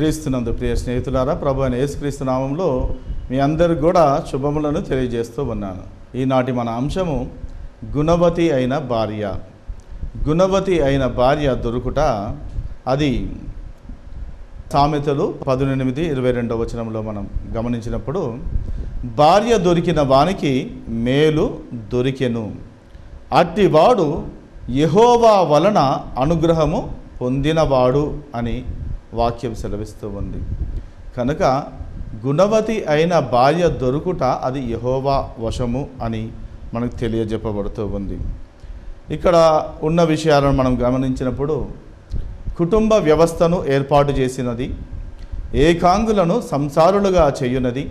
క్రీస్తునందు ప్రియ స్నేహితులారా, ప్రభు అయిన యేసుక్రీస్తు నామంలో మీ అందరికి కూడా శుభములను తెలియజేస్తూ ఉన్నాను. ఈనాటి మన అంశము గుణవతి అయిన భార్య. గుణవతి అయిన భార్య దొరుకుట, అది సామెతలు 18:22 వచనంలో మనం గమనించినప్పుడు, భార్య దొరికిన వానికి మేలు దొరికెను, అట్టివాడు యెహోవా వలన అనుగ్రహము పొందినవాడు అని వాక్యం సెలవిస్తూ ఉంది. కనుక గుణవతి అయిన భార్య దొరుకుట అది యెహోవా వశము అని మనకు తెలియజెప్పబడుతూ ఉంది. ఇక్కడ ఉన్న విషయాలను మనం గమనించినప్పుడు, కుటుంబ వ్యవస్థను ఏర్పాటు చేసినది, ఏకాంగులను సంసారులుగా చేయునది,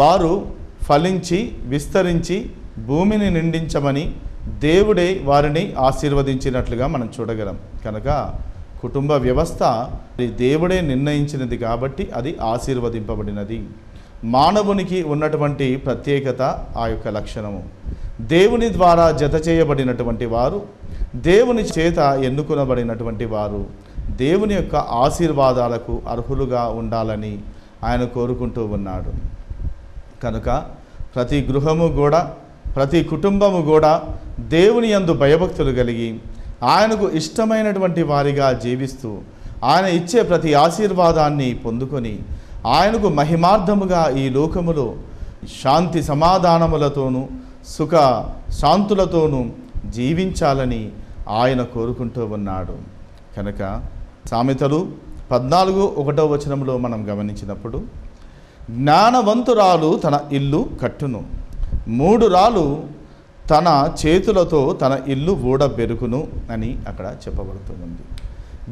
వారు ఫలించి విస్తరించి భూమిని నిండించమని దేవుడే వారిని ఆశీర్వదించినట్లుగా మనం చూడగలం. కనుక కుటుంబ వ్యవస్థ దేవుడే నిర్ణయించినది కాబట్టి అది ఆశీర్వదింపబడినది. మానవునికి ఉన్నటువంటి ప్రత్యేకత ఆ యొక్క లక్షణము. దేవుని ద్వారా జత చేయబడినటువంటి వారు, దేవుని చేత ఎన్నుకొనబడినటువంటి వారు దేవుని యొక్క ఆశీర్వాదాలకు అర్హులుగా ఉండాలని ఆయన కోరుకుంటూ ఉన్నాడు. కనుక ప్రతి గృహము కూడా, ప్రతి కుటుంబము కూడా దేవుని యందు భయభక్తులు కలిగి ఆయనకు ఇష్టమైనటువంటి వారిగా జీవిస్తూ ఆయన ఇచ్చే ప్రతి ఆశీర్వాదాన్ని పొందుకొని ఆయనకు మహిమార్థముగా ఈ లోకములో శాంతి సమాధానములతోనూ సుఖ శాంతులతోనూ జీవించాలని ఆయన కోరుకుంటూ ఉన్నాడు. కనుక సామెతలు 14:1 వచనంలో మనం గమనించినప్పుడు, జ్ఞానవంతురాలు తన ఇల్లు కట్టును, మూఢురాలు తన చేతులతో తన ఇల్లు ఊడబెరుకును అని అక్కడ చెప్పబడుతుంది.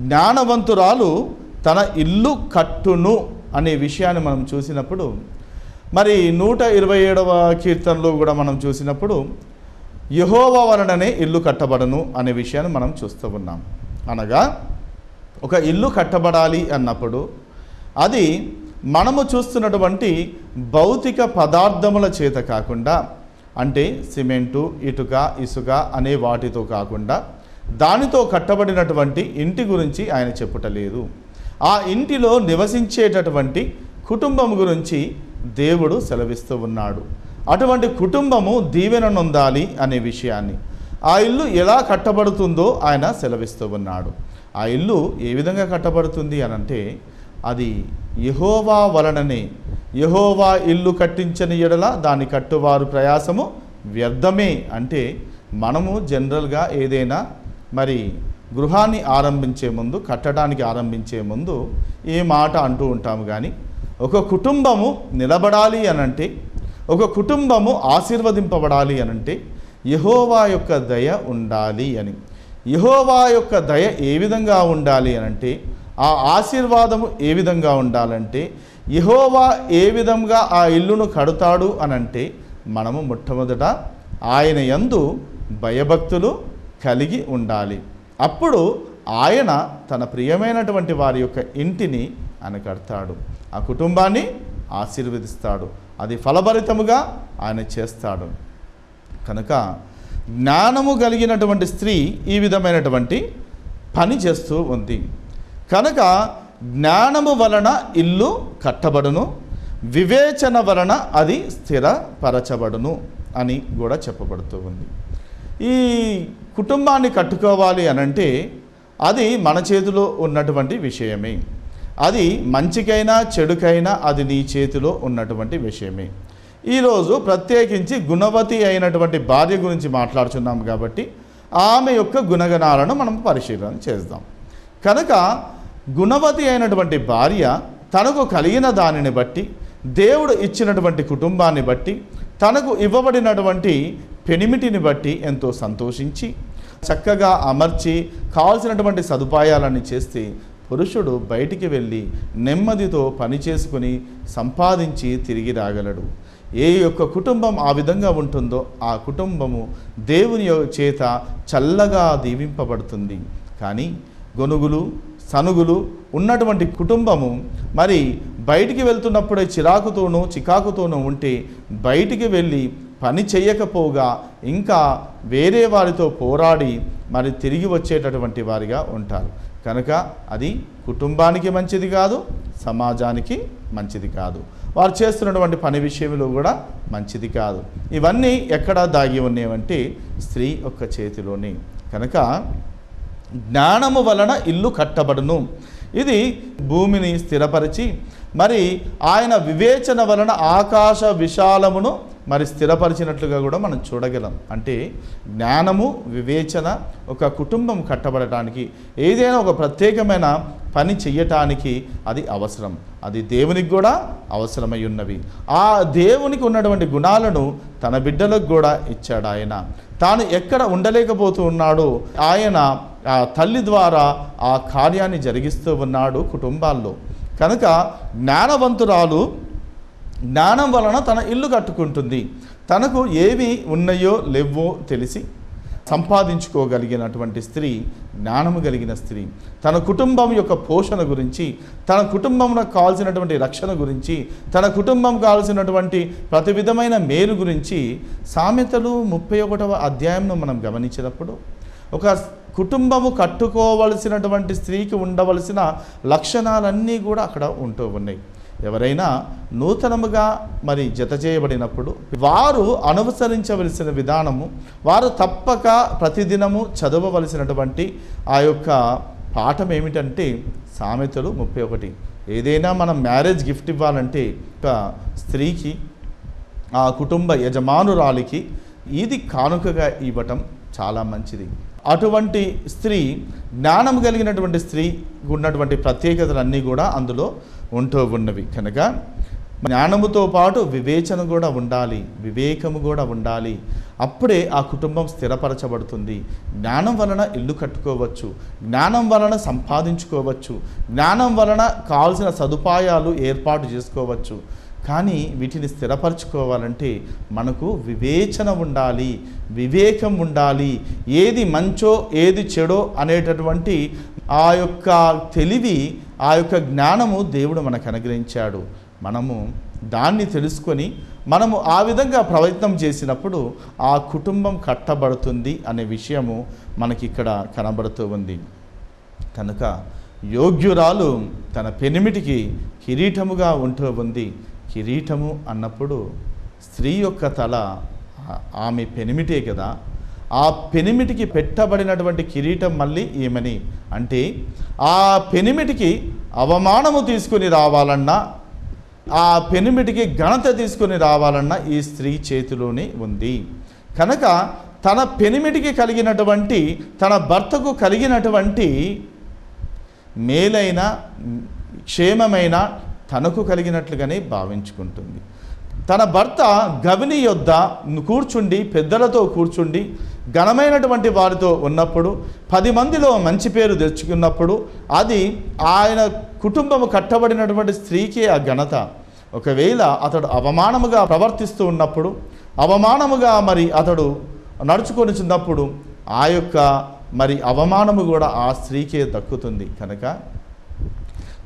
జ్ఞానవంతురాలు తన ఇల్లు కట్టును అనే విషయాన్ని మనం చూసినప్పుడు, మరి 127వ కీర్తనలో కూడా మనం చూసినప్పుడు, యెహోవా వలననే ఇల్లు కట్టబడను అనే విషయాన్ని మనం చూస్తూ ఉన్నాం. అనగా ఒక ఇల్లు కట్టబడాలి అన్నప్పుడు అది మనము చూస్తున్నటువంటి భౌతిక పదార్థముల చేత కాకుండా, అంటే సిమెంటు, ఇటుక, ఇసుక అనే వాటితో కాకుండా దానితో కట్టబడినటువంటి ఇంటి గురించి ఆయన చెప్పుటలేదు. ఆ ఇంటిలో నివసించేటటువంటి కుటుంబం గురించి దేవుడు సెలవిస్తూ ఉన్నాడు. అటువంటి కుటుంబము దీవెన నొందాలి అనే విషయాన్ని, ఆ ఇల్లు ఎలా కట్టబడుతుందో ఆయన సెలవిస్తూ ఉన్నాడు. ఆ ఇల్లు ఏ విధంగా కట్టబడుతుంది అనంటే, అది యెహోవా వలననే. యెహోవా ఇల్లు కట్టించని ఎడల దాని కట్టువారు ప్రయాసము వ్యర్థమే. అంటే మనము జనరల్గా ఏదైనా మరి గృహాన్ని ఆరంభించే ముందు, కట్టడానికి ఆరంభించే ముందు ఈ మాట అంటూ ఉంటాము. కానీ ఒక కుటుంబము నిలబడాలి అనంటే, ఒక కుటుంబము ఆశీర్వదింపబడాలి అనంటే యెహోవా యొక్క దయ ఉండాలి అని. యెహోవా యొక్క దయ ఏ విధంగా ఉండాలి అనంటే, ఆ ఆశీర్వాదము ఏ విధంగా ఉండాలంటే, యెహోవా ఏ విధంగా ఆ ఇల్లును కడతాడు అనంటే, మనము మొట్టమొదట ఆయన యందు భయభక్తులు కలిగి ఉండాలి. అప్పుడు ఆయన తన ప్రియమైనటువంటి వారి యొక్క ఇంటిని ఆయన కడతాడు, ఆ కుటుంబాన్ని ఆశీర్వదిస్తాడు, అది ఫలభరితముగా ఆయన చేస్తాడు. కనుక జ్ఞానము కలిగినటువంటి స్త్రీ ఈ విధమైనటువంటి పని చేస్తూ ఉంది. కనుక జ్ఞానము వలన ఇల్లు కట్టబడును, వివేచన వలన అది స్థిరపరచబడును అని కూడా చెప్పబడుతూ ఉంది. ఈ కుటుంబాన్ని కట్టుకోవాలి అనంటే అది మన చేతిలో ఉన్నటువంటి విషయమే. అది మంచికైనా చెడుకైనా అది నీ చేతిలో ఉన్నటువంటి విషయమే. ఈరోజు ప్రత్యేకించి గుణవతి అయినటువంటి భార్య గురించి మాట్లాడుచున్నాం కాబట్టి ఆమె యొక్క గుణగణాలను మనం పరిశీలన చేద్దాం. కనుక గుణవతి అయినటువంటి భార్య తనకు కలిగిన దానిని బట్టి, దేవుడు ఇచ్చినటువంటి కుటుంబాన్ని బట్టి, తనకు ఇవ్వబడినటువంటి పెనిమిటిని బట్టి ఎంతో సంతోషించి చక్కగా అమర్చి కావాల్సినటువంటి సదుపాయాలన్నీ చేస్తే పురుషుడు బయటికి వెళ్ళి నెమ్మదితో పని చేసుకుని సంపాదించి తిరిగి రాగలడు. ఏ యొక్క కుటుంబం ఆ విధంగా ఉంటుందో ఆ కుటుంబము దేవుని చేత చల్లగా దీవింపబడుతుంది. కానీ గొనుగులు సనుగులు ఉన్నటువంటి కుటుంబము మరి బయటికి వెళ్తున్నప్పుడే చికాకుతోనూ ఉంటే బయటికి వెళ్ళి పని చేయకపోగా ఇంకా వేరే వారితో పోరాడి మరి తిరిగి వచ్చేటటువంటి వారిగా ఉంటారు. కనుక అది కుటుంబానికి మంచిది కాదు, సమాజానికి మంచిది కాదు, వారు చేస్తున్నటువంటి పని విషయంలో కూడా మంచిది కాదు. ఇవన్నీ ఎక్కడ దాగి ఉన్నాయంటే స్త్రీ యొక్క చేతిలోని. కనుక జ్ఞానము వలన ఇల్లు కట్టబడును. ఇది భూమిని స్థిరపరిచి మరి ఆయన వివేచన వలన ఆకాశ విశాలమును మరి స్థిరపరిచినట్లుగా కూడా మనం చూడగలం. అంటే జ్ఞానము, వివేచన ఒక కుటుంబం కట్టబడటానికి, ఏదైనా ఒక ప్రత్యేకమైన పని చెయ్యటానికి అది అవసరం. అది దేవునికి కూడా అవసరమై ఉన్నవి. ఆ దేవునికి ఉన్నటువంటి గుణాలను తన బిడ్డలకు కూడా ఇచ్చాడు ఆయన. తాను ఎక్కడ ఉండలేకపోతూ ఉన్నాడో ఆయన ఆ తల్లి ద్వారా ఆ కార్యాన్ని జరిగిస్తూ ఉన్నాడు కుటుంబాల్లో. కనుక జ్ఞానవంతురాలు జ్ఞానం వలన తన ఇల్లు కట్టుకుంటుంది. తనకు ఏవి ఉన్నాయో లేవో తెలిసి సంపాదించుకోగలిగినటువంటి స్త్రీ జ్ఞానము కలిగిన స్త్రీ. తన కుటుంబం యొక్క పోషణ గురించి, తన కుటుంబంలో కావాల్సినటువంటి రక్షణ గురించి, తన కుటుంబం కావాల్సినటువంటి ప్రతి విధమైన మేలు గురించి సామెతలు 31వ అధ్యాయంను మనం గమనించినప్పుడు ఒక కుటుంబము కట్టుకోవలసినటువంటి స్త్రీకి ఉండవలసిన లక్షణాలన్నీ కూడా అక్కడ ఉంటూ ఉన్నాయి. ఎవరైనా నూతనముగా మరి జత చేయబడినప్పుడు వారు అనుసరించవలసిన విధానము, వారు తప్పక ప్రతిదినము చదవవలసినటువంటి ఆ యొక్క పాఠం ఏమిటంటే సామెతలు 31. ఏదైనా మనం మ్యారేజ్ గిఫ్ట్ ఇవ్వాలంటే ఒక స్త్రీకి, ఆ కుటుంబ యజమానురాలికి ఇది కానుకగా ఇవ్వటం చాలా మంచిది. అటువంటి స్త్రీ, జ్ఞానం కలిగినటువంటి స్త్రీ ఉన్నటువంటి ప్రత్యేకతలన్నీ కూడా అందులో ఉంటూ ఉన్నవి. కనుక జ్ఞానముతో పాటు వివేచన కూడా ఉండాలి, వివేకము కూడా ఉండాలి. అప్పుడే ఆ కుటుంబం స్థిరపరచబడుతుంది. జ్ఞానం వలన ఇల్లు కట్టుకోవచ్చు, జ్ఞానం వలన సంపాదించుకోవచ్చు, జ్ఞానం వలన కావాల్సిన సదుపాయాలు ఏర్పాటు చేసుకోవచ్చు. కానీ వీటిని స్థిరపరచుకోవాలంటే మనకు వివేచన ఉండాలి, వివేకం ఉండాలి. ఏది మంచో ఏది చెడో అనేటటువంటి ఆ యొక్క తెలివి, ఆ యొక్క జ్ఞానము దేవుడు మనకు అనుగ్రహించాడు. మనము దాన్ని తెలుసుకొని మనము ఆ విధంగా ప్రయత్నం చేసినప్పుడు ఆ కుటుంబం కట్టబడుతుంది అనే విషయము మనకి ఇక్కడ కనబడుతూ ఉంది. కనుక యోగ్యురాలు తన పెనిమిటికి కిరీటముగా ఉంటూ ఉంది. కిరీటము అన్నప్పుడు స్త్రీ యొక్క తల ఆమె పెనిమిటే కదా. ఆ పెనిమిటికి పెట్టబడినటువంటి కిరీటం మళ్ళీ ఏమని అంటే ఆ పెనిమిటికి అవమానము తీసుకుని రావాలన్నా, ఆ పెనిమిటికి ఘనత తీసుకుని రావాలన్నా ఈ స్త్రీ చేతిలోనే ఉంది. కనుక తన పెనిమిటికి కలిగినటువంటి, తన భర్తకు కలిగినటువంటి మేలైన క్షేమమైన తనకు కలిగినట్లుగానే భావించుకుంటుంది. తన భర్త గవిని యొద్ద కూర్చుండి, పెద్దలతో కూర్చుండి, ఘనమైనటువంటి వారితో ఉన్నప్పుడు, 10 మందిలో మంచి పేరు తెచ్చుకున్నప్పుడు అది ఆయన కుటుంబము కట్టబడినటువంటి స్త్రీకే ఆ ఘనత. ఒకవేళ అతడు అవమానముగా ప్రవర్తిస్తూ ఉన్నప్పుడు, అవమానముగా మరి అతడు నడుచుకొని చిన్నప్పుడు ఆ యొక్క మరి అవమానము కూడా ఆ స్త్రీకే దక్కుతుంది. కనుక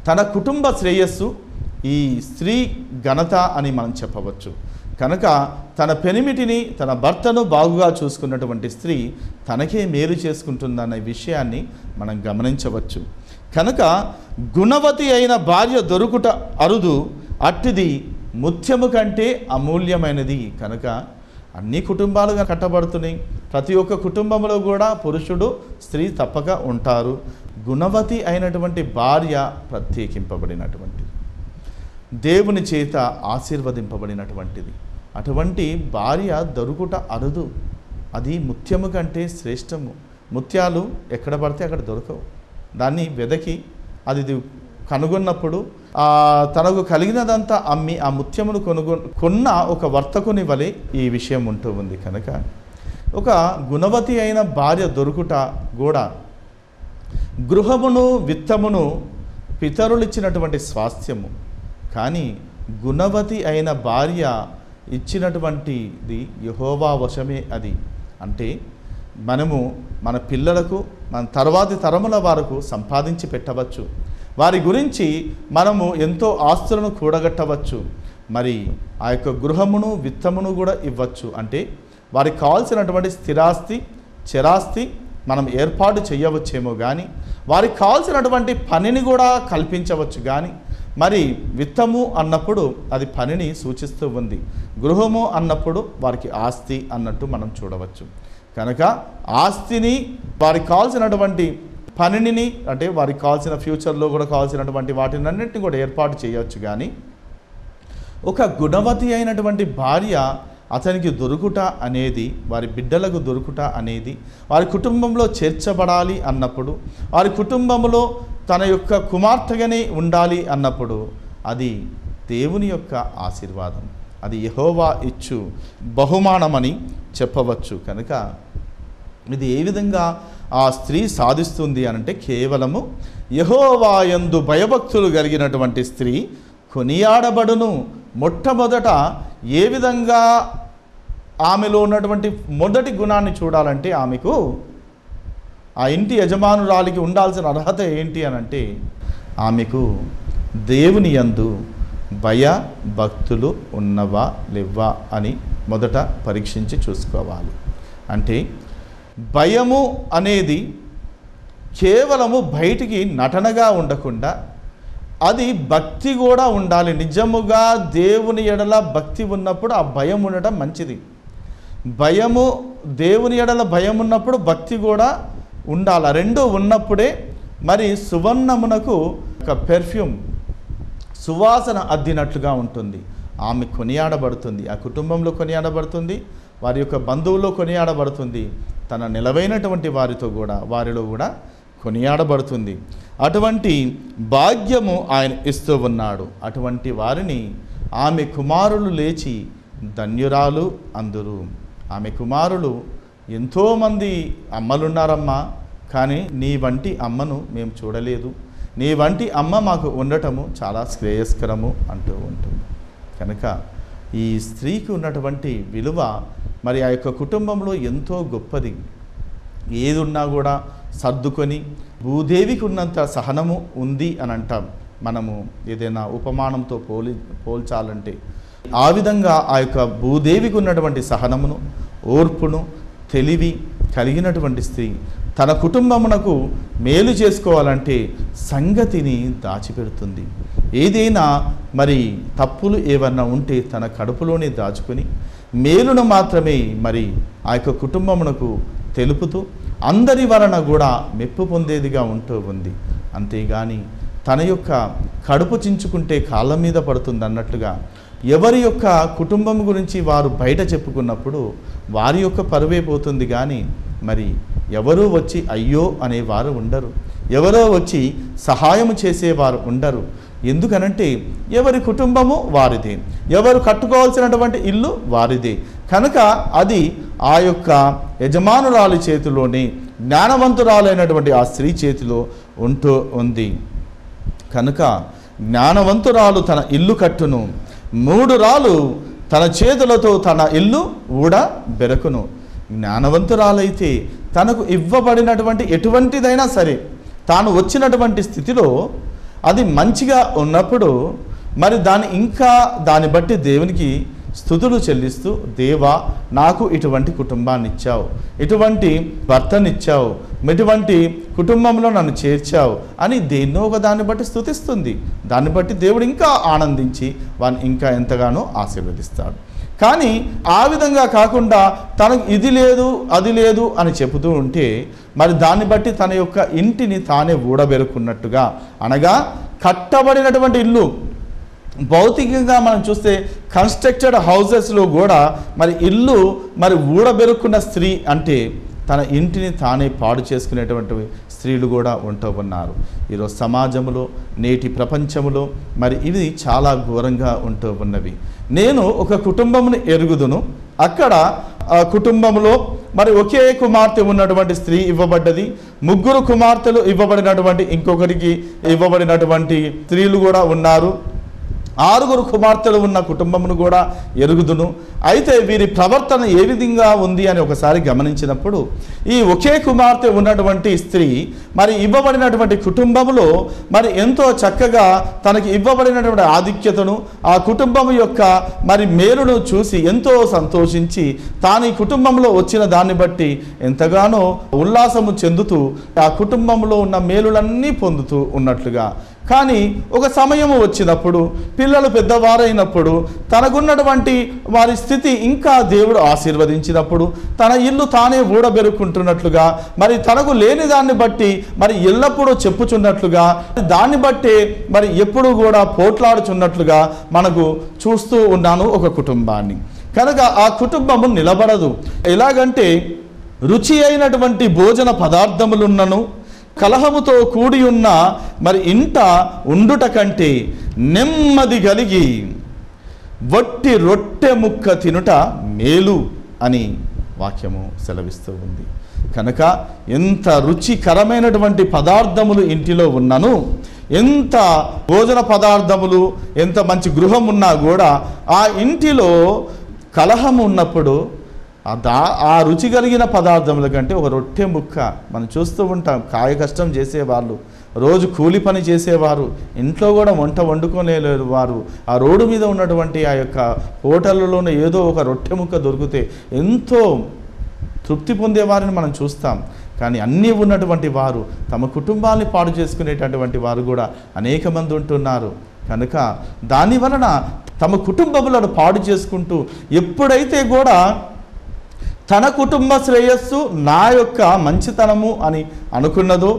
తన కుటుంబ శ్రేయస్సు ఈ స్త్రీ ఘనత అని మనం చెప్పవచ్చు. కనుక తన పెనిమిటిని, తన భర్తను బాగుగా చూసుకున్నటువంటి స్త్రీ తనకే మేలు చేసుకుంటుందన్న విషయాన్ని మనం గమనించవచ్చు. కనుక గుణవతి అయిన భార్య దొరుకుట అరుదు, అట్టిది ముత్యము కంటే అమూల్యమైనది. కనుక అన్ని కుటుంబాలుగా కట్టబడుతున్నాయి. ప్రతి ఒక్క కుటుంబంలో కూడా పురుషుడు, స్త్రీ తప్పక ఉంటారు. గుణవతి అయినటువంటి భార్య ప్రత్యేకింపబడినటువంటిది, దేవుని చేత ఆశీర్వదింపబడినటువంటిది. అటువంటి భార్య దొరుకుట అరుదు, అది ముత్యము కంటే శ్రేష్టము. ముత్యాలు ఎక్కడ పడితే అక్కడ దొరకవు. దాన్ని వెదకి అది కనుగొన్నప్పుడు తనకు కలిగినదంతా అమ్మి ఆ ముత్యమును కొన్న ఒక వర్తకుని వలె ఈ విషయం ఉంటూ ఉంది. కనుక ఒక గుణవతి అయిన భార్య దొరుకుట కూడా, గృహమును విత్తమును పితరులిచ్చినటువంటి స్వాస్థ్యము, కానీ గుణవతి అయిన భార్య ఇచ్చినటువంటిది యెహోవా వశమే. అది అంటే మనము మన పిల్లలకు, మన తర్వాతి తరముల వారికి సంపాదించి పెట్టవచ్చు. వారి గురించి మనము ఎంతో ఆస్తులను కూడగట్టవచ్చు. మరి ఆ యొక్క గృహమును విత్తమును కూడా ఇవ్వచ్చు. అంటే వారికి కావాల్సినటువంటి స్థిరాస్తి, చరాస్తి మనం ఏర్పాటు చేయవచ్చేమో కానీ వారికి కావాల్సినటువంటి పనిని కూడా కల్పించవచ్చు. కానీ మరి విత్తము అన్నప్పుడు అది పనిని సూచిస్తూ ఉంది, గృహము అన్నప్పుడు వారికి ఆస్తి అన్నట్టు మనం చూడవచ్చు. కనుక ఆస్తిని, వారికి కావాల్సినటువంటి పనిని, అంటే వారికి కావాల్సిన ఫ్యూచర్లో కూడా కావాల్సినటువంటి వాటిని అన్నింటినీ కూడా ఏర్పాటు చేయవచ్చు. కానీ ఒక గుణవతి అయినటువంటి భార్య అతనికి దొరుకుట అనేది, వారి బిడ్డలకు దొరుకుట అనేది, వారి కుటుంబంలో చేర్చబడాలి అన్నప్పుడు, వారి కుటుంబంలో తన యొక్క కుమార్తెగానే ఉండాలి అన్నప్పుడు అది దేవుని యొక్క ఆశీర్వాదం, అది యెహోవా ఇచ్చు బహుమానమని చెప్పవచ్చు. కనుక ఇది ఏ విధంగా ఆ స్త్రీ సాధిస్తుంది అనంటే, కేవలము యెహోవా యందు భయభక్తులు కలిగినటువంటి స్త్రీ కొనియాడబడును. మొట్టమొదట ఏ విధంగా ఆమెలో ఉన్నటువంటి మొదటి గుణాన్ని చూడాలంటే, ఆమెకు ఆ ఇంటి యజమానురాలికి ఉండాల్సిన అర్హత ఏంటి అనంటే, ఆమెకు దేవుని యందు భయభక్తులు ఉన్నవా లేవా అని మొదట పరీక్షించి చూసుకోవాలి. అంటే భయము అనేది కేవలము బయటికి నటనగా ఉండకుండా అది భక్తి కూడా ఉండాలి. నిజముగా దేవుని ఎడల భక్తి ఉన్నప్పుడు ఆ భయం ఉండటం మంచిది. భయము, దేవుని ఎడల భయం ఉన్నప్పుడు భక్తి కూడా ఉండాలి. రెండు ఉన్నప్పుడే మరి సువర్ణమునకు ఒక పెర్ఫ్యూమ్, సువాసన అద్దినట్లుగా ఉంటుంది. ఆమె కొనియాడబడుతుంది, ఆ కుటుంబంలో కొనియాడబడుతుంది, వారి యొక్క బంధువుల్లో కొనియాడబడుతుంది, తన నిలవైనటువంటి వారిలో కూడా కొనియాడబడుతుంది. అటువంటి భాగ్యము ఆయన ఇస్తూ ఉన్నాడు. అటువంటి వారిని ఆమె కుమారులు లేచి ధన్యురాలు అందురు. ఆమె కుమారులు, ఎంతోమంది అమ్మలున్నారమ్మా, కానీ నీ వంటి అమ్మను మేము చూడలేదు, నీ వంటి అమ్మ మాకు ఉండటము చాలా శ్రేయస్కరము అంటూ ఉంటుంది. కనుక ఈ స్త్రీకి ఉన్నటువంటి విలువ మరి ఆ యొక్క కుటుంబంలో ఎంతో గొప్పది. ఏది ఉన్నా కూడా సర్దుకొని, భూదేవికి ఉన్నంత సహనము ఉంది అని అంటాం మనము ఏదైనా ఉపమానంతో పోల్చాలంటే. ఆ విధంగా ఆ యొక్క భూదేవికి ఉన్నటువంటి సహనమును, ఓర్పును, తెలివి కలిగినటువంటి స్త్రీ తన కుటుంబమునకు మేలు చేసుకోవాలంటే సంగతిని దాచిపెడుతుంది. ఏదైనా మరి తప్పులు ఏమన్నా ఉంటే తన కడుపులోనే దాచుకొని మేలును మాత్రమే మరి ఆ యొక్క కుటుంబమునకు తెలుపుతూ అందరి వలన కూడా మెప్పు పొందేదిగా ఉంటూ ఉంది. అంతేగాని తన యొక్క కడుపు చించుకుంటే కాళ్ళ మీద పడుతుంది అన్నట్లుగా ఎవరి యొక్క కుటుంబం గురించి వారు బయట చెప్పుకున్నప్పుడు వారి యొక్క పరువే పోతుంది. కానీ మరి ఎవరో వచ్చి అయ్యో అనేవారు ఉండరు, ఎవరో వచ్చి సహాయం చేసేవారు ఉండరు. ఎందుకనంటే ఎవరి కుటుంబము వారిదే, ఎవరు కట్టుకోవాల్సినటువంటి ఇల్లు వారిదే. కనుక అది ఆ యొక్క యజమానురాలి చేతిలోనే, జ్ఞానవంతురాలైనటువంటి ఆ స్త్రీ చేతిలో ఉంటూ ఉంది. కనుక జ్ఞానవంతురాలు తన ఇల్లు కట్టును, మూఢురాలు తన చేతులతో తన ఇల్లు ఊడబెరకును. జ్ఞానవంతురాలైతే తనకు ఇవ్వబడినటువంటి ఎటువంటిదైనా సరే, తాను వచ్చినటువంటి స్థితిలో అది మంచిగా ఉన్నప్పుడు మరి దాన్ని బట్టి దేవునికి స్తుతులు చెల్లిస్తూ, దేవా నాకు ఇటువంటి కుటుంబాన్ని ఇచ్చావు, ఇటువంటి భర్తనిచ్చావు, ఇటువంటి కుటుంబంలో నన్ను చేర్చావు అని దేన్నో ఒక దాన్ని బట్టి స్తుతిస్తుంది. దాన్ని బట్టి దేవుడు ఇంకా ఆనందించి వారిని ఇంకా ఎంతగానో ఆశీర్వదిస్తాడు. కానీ ఆ విధంగా కాకుండా తనకు ఇది లేదు అది లేదు అని చెబుతూ ఉంటే మరి దాన్ని బట్టి తన యొక్క ఇంటిని తానే ఊడబెరుకున్నట్టుగా, అనగా కట్టబడినటువంటి ఇల్లు, భౌతికంగా మనం చూస్తే కన్స్ట్రక్టెడ్ హౌసెస్లో కూడా మరి ఇల్లు మరి ఊడబెరుక్కున్న స్త్రీ అంటే తన ఇంటిని తానే పాడు చేసుకునేటువంటి స్త్రీలు కూడా ఉంటూ ఉన్నారు. ఈరోజు సమాజంలో, నేటి ప్రపంచంలో మరి ఇవి చాలా ఘోరంగా ఉంటూ ఉన్నవి. నేను ఒక కుటుంబమును ఎరుగుదును, అక్కడ ఆ కుటుంబంలో మరి ఒకే కుమార్తె ఉన్నటువంటి స్త్రీ ఇవ్వబడ్డది, ముగ్గురు కుమార్తెలు ఇవ్వబడినటువంటి ఇంకొకరికి ఇవ్వబడినటువంటి స్త్రీలు కూడా ఉన్నారు. 6 కుమార్తెలు ఉన్న కుటుంబమును కూడా ఎరుగుదును. అయితే వీరి ప్రవర్తన ఏ విధంగా ఉంది అని ఒకసారి గమనించినప్పుడు, ఈ ఒకే కుమార్తె ఉన్నటువంటి స్త్రీ మరి ఇవ్వబడినటువంటి కుటుంబములో మరి ఎంతో చక్కగా తనకి ఇవ్వబడినటువంటి ఆధిక్యతను, ఆ కుటుంబం యొక్క మరి మేలును చూసి ఎంతో సంతోషించి తాను ఈ కుటుంబంలో వచ్చిన దాన్ని బట్టి ఎంతగానో ఉల్లాసము చెందుతూ ఆ కుటుంబంలో ఉన్న మేలులన్నీ పొందుతూ ఉన్నట్లుగా. కానీ ఒక సమయము వచ్చినప్పుడు, పిల్లలు పెద్దవారైనప్పుడు, తనకున్నటువంటి వారి స్థితి ఇంకా దేవుడు ఆశీర్వదించినప్పుడు తన ఇల్లు తానే ఊడబెరుకుంటున్నట్లుగా, మరి తనకు లేని దాన్ని బట్టి మరి ఎల్లప్పుడూ చెప్పుచున్నట్లుగా, దాన్ని బట్టే మరి ఎప్పుడు కూడా పోట్లాడుచున్నట్లుగా మనకు చూస్తూ ఉన్నాను ఒక కుటుంబాన్ని. కనుక ఆ కుటుంబము నిలబడదు. ఎలాగంటే రుచి అయినటువంటి భోజన పదార్థములున్నను కలహముతో కూడి ఉన్న మరి ఇంట ఉండుట కంటే నెమ్మది కలిగి వట్టి రొట్టె ముక్క తినుట మేలు అని వాక్యము సెలవిస్తూ ఉంది. కనుక ఎంత రుచికరమైనటువంటి పదార్థములు ఇంటిలో ఉన్నను, ఎంత భోజన పదార్థములు, ఎంత మంచి గృహం ఉన్నా కూడా ఆ ఇంటిలో కలహం ఉన్నప్పుడు ఆ రుచి కలిగిన పదార్థముల కంటే ఒక రొట్టె ముక్క మనం చూస్తూ ఉంటాం. కాయ కష్టం చేసేవాళ్ళు, రోజు కూలి పని చేసేవారు, ఇంట్లో కూడా వంట వండుకోలేరు వారు, ఆ రోడ్డు మీద ఉన్నటువంటి ఆ యొక్క హోటళ్ళలోనే ఏదో ఒక రొట్టె ముక్క దొరికితే ఎంతో తృప్తి పొందేవారిని మనం చూస్తాం. కానీ అన్నీ ఉన్నటువంటి వారు తమ కుటుంబాన్ని పాడు చేసుకునేటటువంటి వారు కూడా అనేక మంది ఉంటున్నారు. కనుక దాని వలన తమ కుటుంబములను పాడు చేసుకుంటూ ఎప్పుడైతే కూడా తన కుటుంబ శ్రేయస్సు నా యొక్క మంచితనము అని అనుకున్నదో,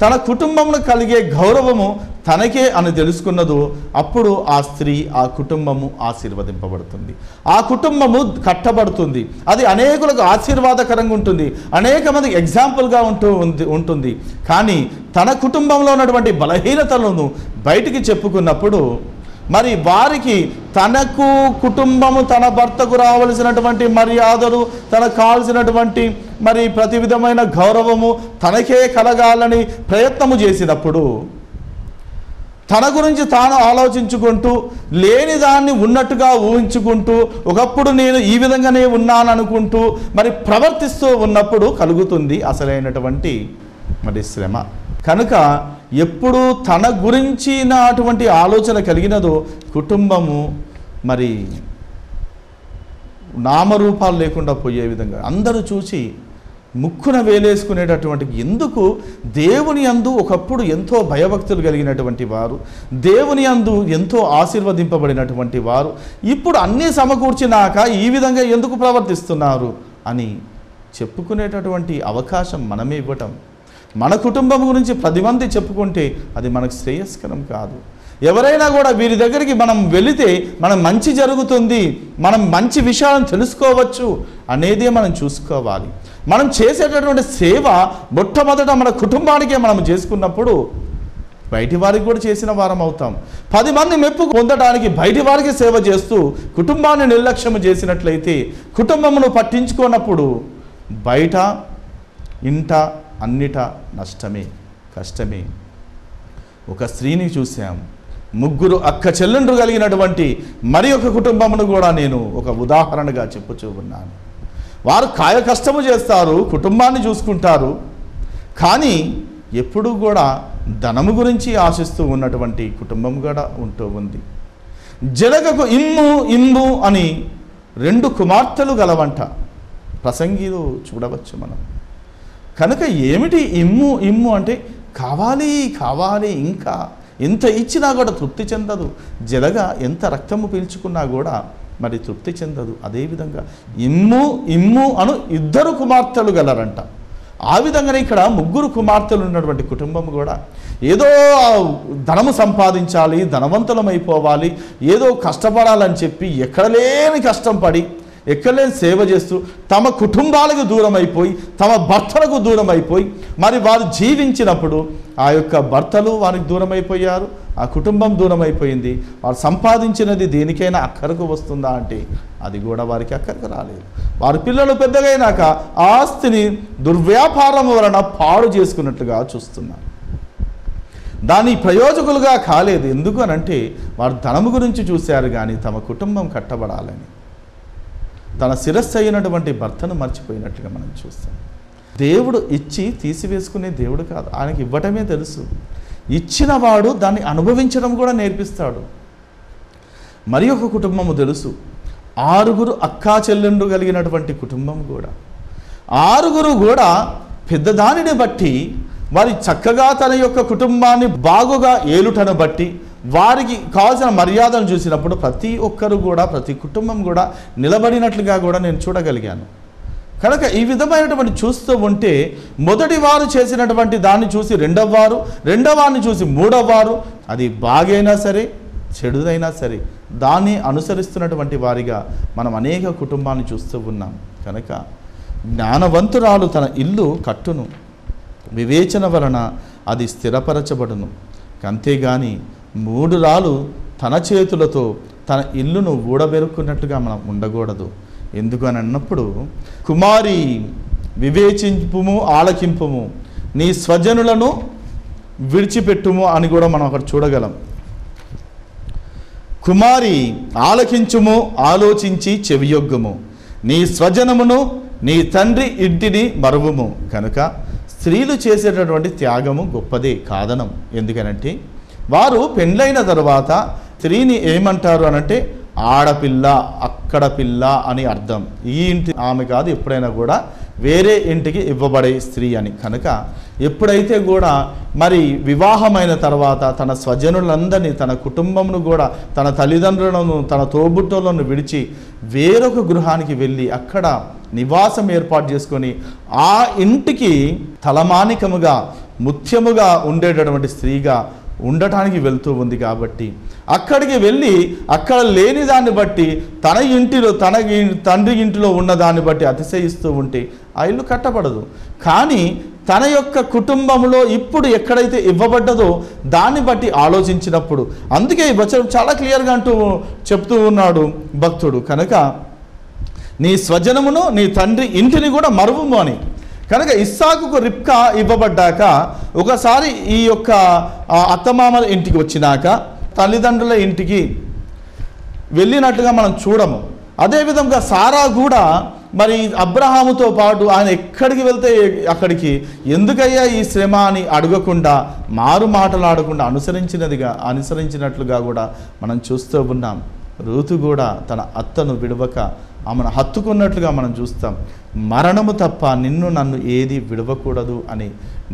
తన కుటుంబంలో కలిగే గౌరవము తనకే అని తెలుసుకున్నదో, అప్పుడు ఆ స్త్రీ, ఆ కుటుంబము ఆశీర్వదింపబడుతుంది, ఆ కుటుంబము కట్టబడుతుంది, అది అనేకులకు ఆశీర్వాదకరంగా ఉంటుంది, అనేక మందికి ఎగ్జాంపుల్గా ఉంటుంది. కానీ తన కుటుంబంలో ఉన్నటువంటి బలహీనతలను బయటికి చెప్పుకున్నప్పుడు మరి వారికి తనకు కుటుంబము, తన భర్తకు రావలసినటువంటి మర్యాదలు, తనకు కావాల్సినటువంటి మరి ప్రతి విధమైన గౌరవము తనకే కలగాలని ప్రయత్నము చేసినప్పుడు, తన గురించి తాను ఆలోచించుకుంటూ లేని దాన్ని ఉన్నట్టుగా ఊహించుకుంటూ ఒకప్పుడు నేను ఈ విధంగానే ఉన్నాను అనుకుంటూ మరి ప్రవర్తిస్తూ ఉన్నప్పుడు కలుగుతుంది అసలైనటువంటి మరి శ్రమ. కనుక ఎప్పుడు తన గురించిన అటువంటి ఆలోచన కలిగినదో కుటుంబము మరి నామరూపాలు లేకుండా పోయే విధంగా అందరూ చూసి ముక్కున వేలేసుకునేటటువంటి, ఎందుకు దేవుని యందు ఒకప్పుడు ఎంతో భయభక్తులు కలిగినటువంటి వారు, దేవుని యందు ఎంతో ఆశీర్వదింపబడినటువంటి వారు ఇప్పుడు అన్నీ సమకూర్చినాక ఈ విధంగా ఎందుకు ప్రవర్తిస్తున్నారు అని చెప్పుకునేటటువంటి అవకాశం మనమే ఇవ్వటం. మన కుటుంబం గురించి 10 మంది చెప్పుకుంటే అది మనకు శ్రేయస్కరం కాదు. ఎవరైనా కూడా వీరి దగ్గరికి మనం వెళితే మనం మంచి జరుగుతుంది, మనం మంచి విషయాలను తెలుసుకోవచ్చు అనేదే మనం చూసుకోవాలి. మనం చేసేటటువంటి సేవ మొట్టమొదట మన కుటుంబానికే మనం చేసుకున్నప్పుడు బయటి వారికి కూడా చేసిన వారం అవుతాం. 10 మంది మెప్పు పొందడానికి బయటి వారికి సేవ చేస్తూ కుటుంబాన్ని నిర్లక్ష్యం చేసినట్లయితే, కుటుంబమును పట్టించుకున్నప్పుడు బయట ఇంట అన్నిట నష్టమే, కష్టమే. ఒక స్త్రీని చూసాం, 3 అక్క చెల్లెండ్రు కలిగినటువంటి మరి ఒక కుటుంబమును కూడా నేను ఒక ఉదాహరణగా చెప్పుచూ ఉన్నాను. వారు కాయ కష్టము చేస్తారు, కుటుంబాన్ని చూసుకుంటారు, కానీ ఎప్పుడూ కూడా ధనము గురించి ఆశిస్తూ ఉన్నటువంటి కుటుంబం కూడా ఉంటూ ఉంది. జనకకు ఇమ్ము అని 2 కుమార్తెలు గలవంట. ప్రసంగిలో చూడవచ్చు మనం. కనుక ఏమిటి ఇమ్ము అంటే కావాలి ఇంకా ఎంత ఇచ్చినా కూడా తృప్తి చెందదు. జలగా ఎంత రక్తము పీల్చుకున్నా కూడా మరి తృప్తి చెందదు. అదేవిధంగా ఇమ్ము అను 2 కుమార్తెలు గలరంట. ఆ విధంగానే ఇక్కడ 3 కుమార్తెలు ఉన్నటువంటి కుటుంబం కూడా ఏదో ధనము సంపాదించాలి, ధనవంతులమైపోవాలి, ఏదో కష్టపడాలని చెప్పి ఎక్కడ లేని కష్టం పడి, ఎక్కడలేని సేవ చేస్తూ తమ కుటుంబాలకు దూరం అయిపోయి, తమ భర్తలకు దూరం అయిపోయి, మరి వారు జీవించినప్పుడు ఆ యొక్క భర్తలు వారికి దూరం అయిపోయారు, ఆ కుటుంబం దూరం అయిపోయింది. వారు సంపాదించినది దేనికైనా అక్కరకు వస్తుందా అంటే అది కూడా వారికి అక్కరకు రాలేదు. వారి పిల్లలు పెద్దగైనాక ఆస్తిని దుర్వ్యాపారం వలన పాడు చేసుకున్నట్లుగా చూస్తున్నారు. దాని ప్రయోజకులుగా కాలేదు. ఎందుకు అనంటే వారు ధనము గురించి చూశారు కానీ తమ కుటుంబం కట్టబడాలని, తన శిరస్సు అయినటువంటి భర్తను మర్చిపోయినట్టుగా మనం చూస్తాం. దేవుడు ఇచ్చి తీసివేసుకునే దేవుడు కాదు, ఆయనకి ఇవ్వటమే తెలుసు. ఇచ్చిన వాడు దాన్ని అనుభవించడం కూడా నేర్పిస్తాడు. మరి ఒక కుటుంబము తెలుసు, 6 అక్కా చెల్లెండ్రు కలిగినటువంటి కుటుంబం కూడా. 6 కూడా పెద్దదానిని బట్టి వారి చక్కగా తన యొక్క కుటుంబాన్ని బాగుగా ఏలుటను బట్టి వారికి కావాల్సిన మర్యాదను చూసినప్పుడు ప్రతి ఒక్కరు కూడా, ప్రతి కుటుంబం కూడా నిలబడినట్లుగా కూడా నేను చూడగలిగాను. కనుక ఈ విధమైనటువంటి చూస్తూ ఉంటే మొదటి వారు చేసినటువంటి దాన్ని చూసి రెండవ వారిని చూసి మూడవ వారు, అది బాగైనా సరే చెడుదైనా సరే దాన్ని అనుసరిస్తున్నటువంటి వారిగా మనం అనేక కుటుంబాన్ని చూస్తూ ఉన్నాం. కనుక జ్ఞానవంతురాలు తన ఇల్లు కట్టును, వివేచన వలన అది స్థిరపరచబడును. అంతేగాని 3 రాళ్ళు తన చేతులతో తన ఇల్లును ఊడబెరుక్కున్నట్టుగా మనం ఉండకూడదు. ఎందుకు అని అన్నప్పుడు, కుమారి వివేచింపుము ఆలకింపుము, నీ స్వజనులను విడిచిపెట్టుము అని కూడా మనం అక్కడ చూడగలం. కుమారి ఆలకించుము, ఆలోచించి చెవియొగ్గుము, నీ స్వజనమును నీ తండ్రి ఇంటిని మరువుము. కనుక స్త్రీలు చేసేటటువంటి త్యాగము గొప్పదే, కాదనం. ఎందుకనంటే వారు పెండ్లైన తర్వాత స్త్రీని ఏమంటారు అనంటే ఆడపిల్ల, అక్కడ పిల్ల అని అర్థం. ఈ ఇంటి ఆమె కాదు, ఎప్పుడైనా కూడా వేరే ఇంటికి ఇవ్వబడే స్త్రీ అని. కనుక ఎప్పుడైతే కూడా మరి వివాహమైన తర్వాత తన స్వజనులందరినీ, తన కుటుంబమును కూడా, తన తల్లిదండ్రులను, తన తోబుట్టులను విడిచి వేరొక గృహానికి వెళ్ళి అక్కడ నివాసం ఏర్పాటు చేసుకొని ఆ ఇంటికి తలమానికముగా ముత్యముగా ఉండేటటువంటి స్త్రీగా ఉండటానికి వెళ్తూ ఉంది. కాబట్టి అక్కడికి వెళ్ళి అక్కడ లేని దాన్ని బట్టి తన ఇంటిలో, తన తండ్రి ఇంటిలో ఉన్న దాన్ని బట్టి అతిశయిస్తూ ఉంటే ఆ ఇల్లు కట్టబడదు. కానీ తన యొక్క కుటుంబంలో ఇప్పుడు ఎక్కడైతే ఇవ్వబడ్డదో దాన్ని బట్టి ఆలోచించినప్పుడు, అందుకే ఈ వచనం చాలా క్లియర్గా చెప్తూ ఉన్నాడు భక్తుడు. కనుక నీ స్వజనమును నీ తండ్రి ఇంటిని కూడా మరువుము అని. కనుక ఇస్సాకుకు రిబ్కా ఇవ్వబడ్డాక ఒకసారి ఈ యొక్క అత్తమామల ఇంటికి వచ్చినాక తల్లిదండ్రుల ఇంటికి వెళ్ళినట్టుగా మనం చూడము. అదేవిధంగా సారా కూడా మరి అబ్రహాముతో పాటు ఆయన ఎక్కడికి వెళ్తే అక్కడికి ఎందుకయ్యా ఈ శ్రమ అని అడగకుండా, మారు మాటలాడకుండా అనుసరించినట్లుగా కూడా మనం చూస్తూ ఉన్నాం. రూతు కూడా తన అత్తను విడవక ఆమెను హత్తుకున్నట్లుగా మనం చూస్తాం. మరణము తప్ప నిన్ను నన్ను ఏది విడవకూడదు అని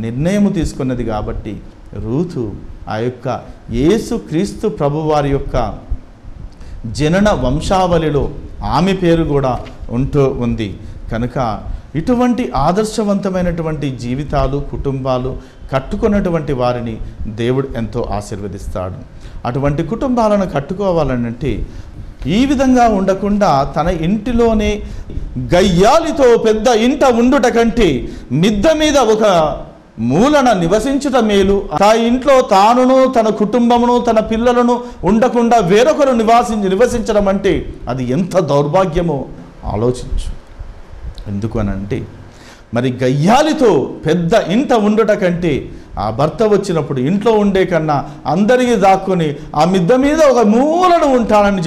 నిర్ణయం తీసుకున్నది. కాబట్టి రూతు ఆ యొక్క యేసుక్రీస్తు ప్రభువారి యొక్క జనన వంశావళిలో ఆమె పేరు కూడా ఉంటూ ఉంది. కనుక ఇటువంటి ఆదర్శవంతమైనటువంటి జీవితాలు, కుటుంబాలు కట్టుకున్నటువంటి వారిని దేవుడు ఎంతో ఆశీర్వదిస్తాడు. అటువంటి కుటుంబాలను కట్టుకోవాలనంటే ఈ విధంగా ఉండకుండా తన ఇంటిలోనే గయ్యాలితో పెద్ద ఇంట ఉండుట కంటే మిద్ద మీద ఒక మూలన నివసించుట మేలు. ఆ ఇంట్లో తానును తన కుటుంబమును తన పిల్లలను ఉండకుండా వేరొకరు నివసించడం అంటే అది ఎంత దౌర్భాగ్యమో ఆలోచించు. ఎందుకు అనంటే మరి గయ్యాలితో పెద్ద ఇంట ఉండుట కంటే ఆ భర్త వచ్చినప్పుడు ఇంట్లో ఉండే కన్నా అందరికీ దాక్కుని ఆ మిద్ద మీద ఒక మూలను ఉంటానని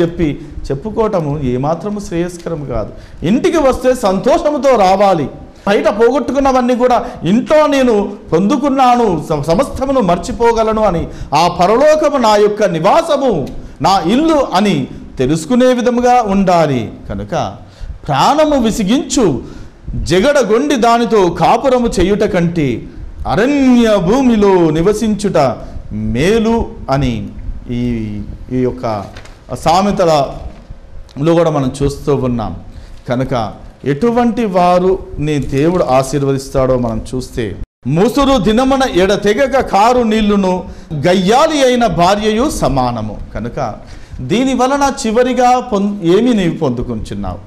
చెప్పుకోవటము ఏమాత్రము శ్రేయస్కరం కాదు. ఇంటికి వస్తే సంతోషంతో రావాలి. బయట పోగొట్టుకున్నవన్నీ కూడా ఇంట్లో నేను పొందుకున్నాను, సమస్తమును మర్చిపోగలను అని, ఆ పరలోకము నా యొక్క నివాసము, నా ఇల్లు అని తెలుసుకునే విధముగా ఉండాలి. కనుక ప్రాణము విసిగించు జగడగొండి దానితో కాపురము చేయుట కంటే అరణ్య భూమిలో నివసించుట మేలు అని ఈ యొక్క సామెతలలో కూడా మనం చూస్తూ ఉన్నాం. కనుక ఎటువంటి వారు నీ దేవుడు ఆశీర్వదిస్తాడో మనం చూస్తే, ముసురు దినమున ఎడతెగక కారు నీళ్లును గయ్యాలి అయిన భార్యయు సమానము. కనుక దీని వలన చివరిగా ఏమి నీవు పొందుకుంటున్నావు,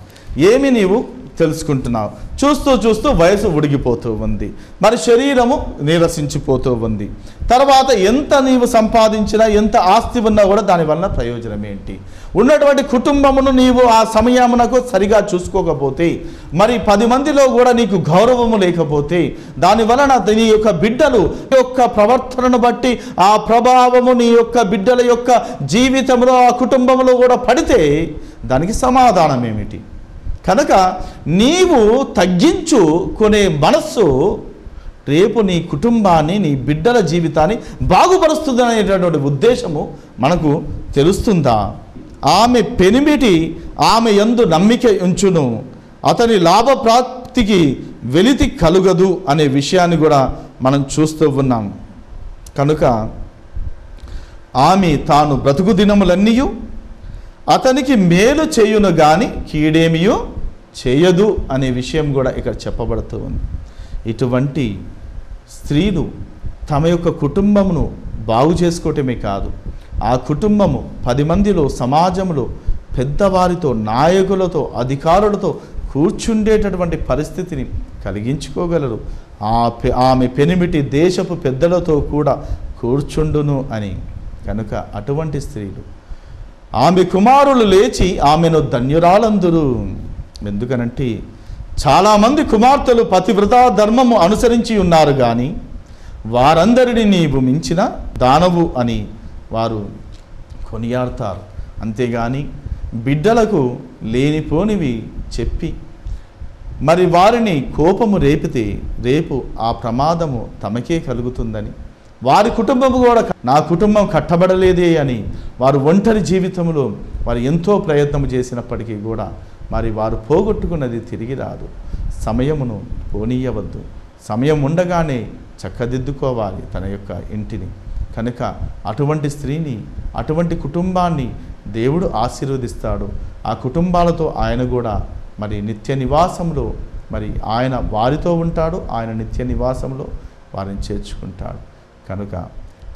ఏమి నీవు తెలుసుకుంటున్నావు. చూస్తూ చూస్తూ వయసు ఉడిగిపోతూ ఉంది, మరి శరీరము నీరసించిపోతూ ఉంది. తర్వాత ఎంత నీవు సంపాదించినా, ఎంత ఆస్తి ఉన్నా కూడా దానివల్ల ప్రయోజనం ఏంటి? ఉన్నటువంటి కుటుంబమును నీవు ఆ సమయమునకు సరిగా చూసుకోకపోతే, మరి 10 మందిలో కూడా నీకు గౌరవము లేకపోతే, దానివలన నీ యొక్క బిడ్డలు యొక్క ప్రవర్తనను బట్టి ఆ ప్రభావము నీ యొక్క బిడ్డల యొక్క జీవితంలో, ఆ కుటుంబంలో కూడా పడితే దానికి సమాధానం ఏమిటి? కనుక నీవు తగ్గించుకునే మనస్సు రేపు నీ కుటుంబాన్ని, నీ బిడ్డల జీవితాన్ని బాగుపరుస్తుంది అనేటటువంటి ఉద్దేశము మనకు తెలుస్తుందా? ఆమె పెనిమిటి ఆమె యందు నమ్మిక ఉంచును, అతని లాభప్రాప్తికి వెలితి కలుగదు అనే విషయాన్ని కూడా మనం చూస్తూ ఉన్నాం. కనుక ఆమె తాను బ్రతుకు దినములన్నీ అతనికి మేలు చేయును గాని కీడేమియో చేయదు అనే విషయం కూడా ఇక్కడ చెప్పబడుతూ ఉంది. ఇటువంటి స్త్రీలు తమ యొక్క కుటుంబమును బాగు చేసుకోవటమే కాదు, ఆ కుటుంబము 10 మందిలో, సమాజంలో పెద్దవారితో, నాయకులతో, అధికారులతో కూర్చుండేటటువంటి పరిస్థితిని కలిగించుకోగలరు. ఆమె పెనిమిటి దేశపు పెద్దలతో కూడా కూర్చుండును అని. కనుక అటువంటి స్త్రీలు, ఆమె కుమారులు లేచి ఆమెను ధన్యురాలందురు. ఎందుకనంటే చాలామంది కుమార్తెలు పతివ్రతా ధర్మము అనుసరించి ఉన్నారు, కానీ వారందరినీ నీవు మించిన దానవు అని వారు కొనియాడతారు. అంతేగాని బిడ్డలకు లేనిపోనివి చెప్పి మరి వారిని కోపము రేపితే రేపు ఆ ప్రమాదము తమకే కలుగుతుందని, వారి కుటుంబము కూడా నా కుటుంబం కట్టబడలేదే అని వారు ఒంటరి జీవితంలో వారు ఎంతో ప్రయత్నం చేసినప్పటికీ కూడా మరి వారు పోగొట్టుకున్నది తిరిగి రాదు. సమయమును పోనీయవద్దు, సమయం ఉండగానే చక్కదిద్దుకోవాలి తన యొక్క ఇంటిని. కనుక అటువంటి స్త్రీని, అటువంటి కుటుంబాన్ని దేవుడు ఆశీర్వదిస్తాడు. ఆ కుటుంబాలతో ఆయన కూడా మరి నిత్య నివాసంలో మరి ఆయన వారితో ఉంటాడు, ఆయన నిత్య నివాసంలో వారిని చేర్చుకుంటాడు. కనుక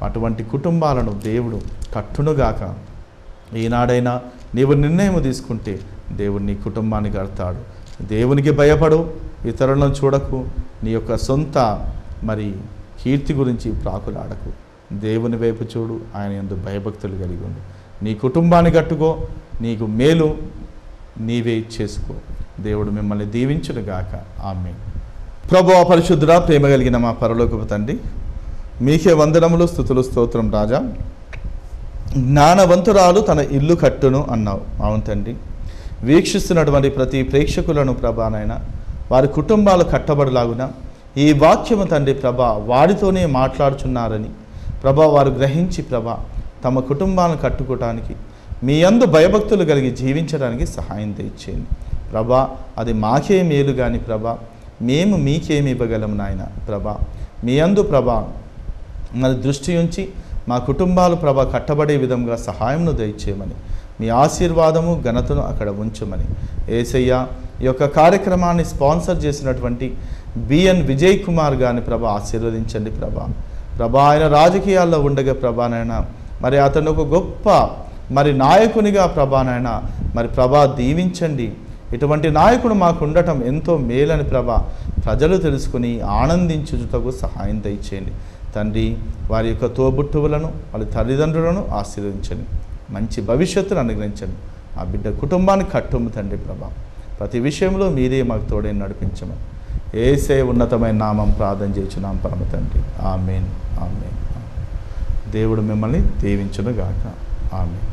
అటువంటి కుటుంబాలను దేవుడు కట్టునుగాక. ఈనాడైనా నీవు నిర్ణయం తీసుకుంటే దేవుడు నీ కుటుంబాన్ని కడతాడు. దేవునికి భయపడు, ఇతరులను చూడకు, నీ యొక్క సొంత మరి కీర్తి గురించి ప్రాకులాడకు. దేవుని వైపు చూడు, ఆయన యందు భయభక్తులు కలిగి ఉండు. నీ కుటుంబాన్ని కట్టుకో, నీకు మేలు నీవే చేసుకో. దేవుడు మిమ్మల్ని దీవించునుగాక. ఆమేన్. ప్రభువా పరిశుద్ధుడా, ప్రేమ కలిగిన మా పరలోకపు తండ్రి, మీకే వందనములు, స్తుతులు, స్తోత్రం. రాజా, జ్ఞానవంతురాలు తన ఇల్లు కట్టును అన్నావు. అవును తండ్రి, వీక్షిస్తున్నటువంటి ప్రతి ప్రేక్షకులను ప్రభానైనా వారి కుటుంబాలు కట్టబడలాగున ఈ వాక్యము తండ్రి ప్రభా వారితోనే మాట్లాడుచున్నారని ప్రభా వారు గ్రహించి ప్రభా తమ కుటుంబాలను కట్టుకోవటానికి మీ యందు భయభక్తులు కలిగి జీవించడానికి సహాయం తెచ్చేయండి ప్రభా. అది మాకే మేలు కానీ ప్రభా, మేము మీకేమి ఇవ్వగలం నాయన ప్రభా. మీ యందు ప్రభా మరి దృష్టి ఉంచి మా కుటుంబాలు ప్రభా కట్టబడే విధంగా సహాయంను దయచేయమని, మీ ఆశీర్వాదము ఘనతను అక్కడ ఉంచమని యేసయ్య ఈ యొక్క కార్యక్రమాన్ని స్పాన్సర్ చేసినటువంటి బిఎన్ విజయ్ కుమార్ గారిని ప్రభా ఆశీర్వదించండి ప్రభా. ప్రభా ఆయన రాజకీయాల్లో ఉండగా ప్రభానైనా మరి అతను ఒక గొప్ప మరి నాయకునిగా ప్రభానైనా మరి ప్రభా దీవించండి. ఇటువంటి నాయకుడు మాకు ఉండటం ఎంతో మేలని ప్రభా ప్రజలు తెలుసుకుని ఆనందించుటకు సహాయం దయచేయండి తండ్రి. వారి యొక్క తోబుట్టువులను, వాళ్ళ తల్లిదండ్రులను ఆశీర్వదించండి, మంచి భవిష్యత్తును అనుగ్రహించండి. ఆ బిడ్డ కుటుంబాన్ని కట్టుము తండ్రి ప్రభా. ప్రతి విషయంలో మీరే మాకు తోడే నడిపించమని యేసే ఉన్నతమైన నామం ప్రార్థన చేయుచున్నాం పరమ తండ్రి. ఆమేన్, ఆమేన్. దేవుడు మిమ్మల్ని దీవించును గాక. ఆమేన్.